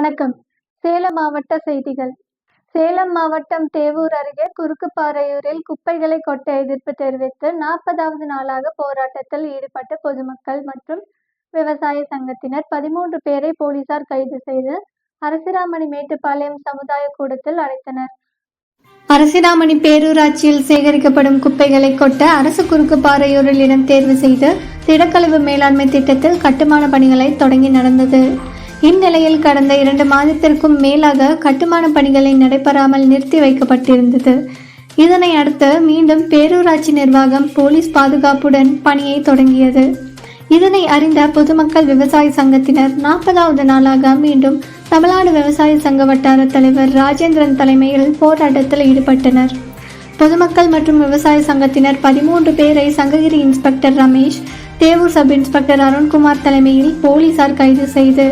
வணக்கம். சேலம் மாவட்ட செய்திகள். சேலம் மாவட்டம் தேவூர் அருகே குறுக்குப்பாறையூரில் குப்பைகளை கொட்ட எதிர்ப்பு தெரிவித்து 40வது நாளாக போராட்டத்தில் ஈடுபட்ட பொதுமக்கள் மற்றும் விவசாய சங்கத்தினர் 13 பேரை போலீசார் கைது செய்து அரசிராமணி மேட்டுப்பாளையம் சமுதாய கூடத்தில் அடைத்தனர். அரசிராமணி பேரூராட்சியில் சேகரிக்கப்படும் குப்பைகளை கொட்ட அரசு குறுக்குப்பாறையூரில் இடம் தேர்வு செய்து திடக்கழிவு மேலாண்மை திட்டத்தில் கட்டுமான பணிகளை தொடங்கி நடந்தது. இந்நிலையில் கடந்த 2 மாதத்திற்கும் மேலாக கட்டுமான பணிகளை நடைபெறாமல் நிறுத்தி வைக்கப்பட்டிருந்தது. இதனை அடுத்து மீண்டும் பேரூராட்சி நிர்வாகம் போலீஸ் பாதுகாப்புடன் பணியை தொடங்கியது. இதனை அறிந்த பொதுமக்கள் விவசாய சங்கத்தினர் 40வது நாளாக மீண்டும் தமிழ்நாடு விவசாய சங்க வட்டார தலைவர் ராஜேந்திரன் தலைமையில் போராட்டத்தில் ஈடுபட்டனர். பொதுமக்கள் மற்றும் விவசாய சங்கத்தினர் 13 பேரை Sankagiri inspector Ramesh, Devur sub inspector Arunkumar தலைமையில் போலீசார் கைது செய்து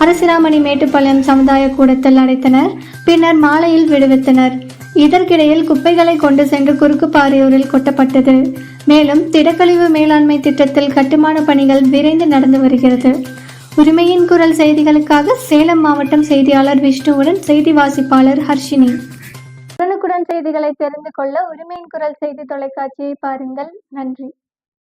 அரசிராமணி மேட்டுப்பாளையம் சமுதாய கூடத்தில் அடைத்தனர். பின்னர் மாலையில் விடுவித்தனர். இதற்கிடையில் குப்பைகளை கொண்டு சென்று குறுக்குப்பாறையூரில் கொட்டப்பட்டது. மேலும் திடக்கழிவு மேலாண்மை திட்டத்தில் கட்டுமான பணிகள் விரைந்து நடந்து வருகிறது. உரிமையின் குரல் செய்திகளுக்காக சேலம் மாவட்டம் செய்தியாளர் விஷ்ணுவுடன் செய்தி வாசிப்பாளர் ஹர்ஷினி. உடனுக்குடன் செய்திகளை தெரிந்து கொள்ள உரிமையின் குரல் செய்தி தொலைக்காட்சியை பாருங்கள். நன்றி.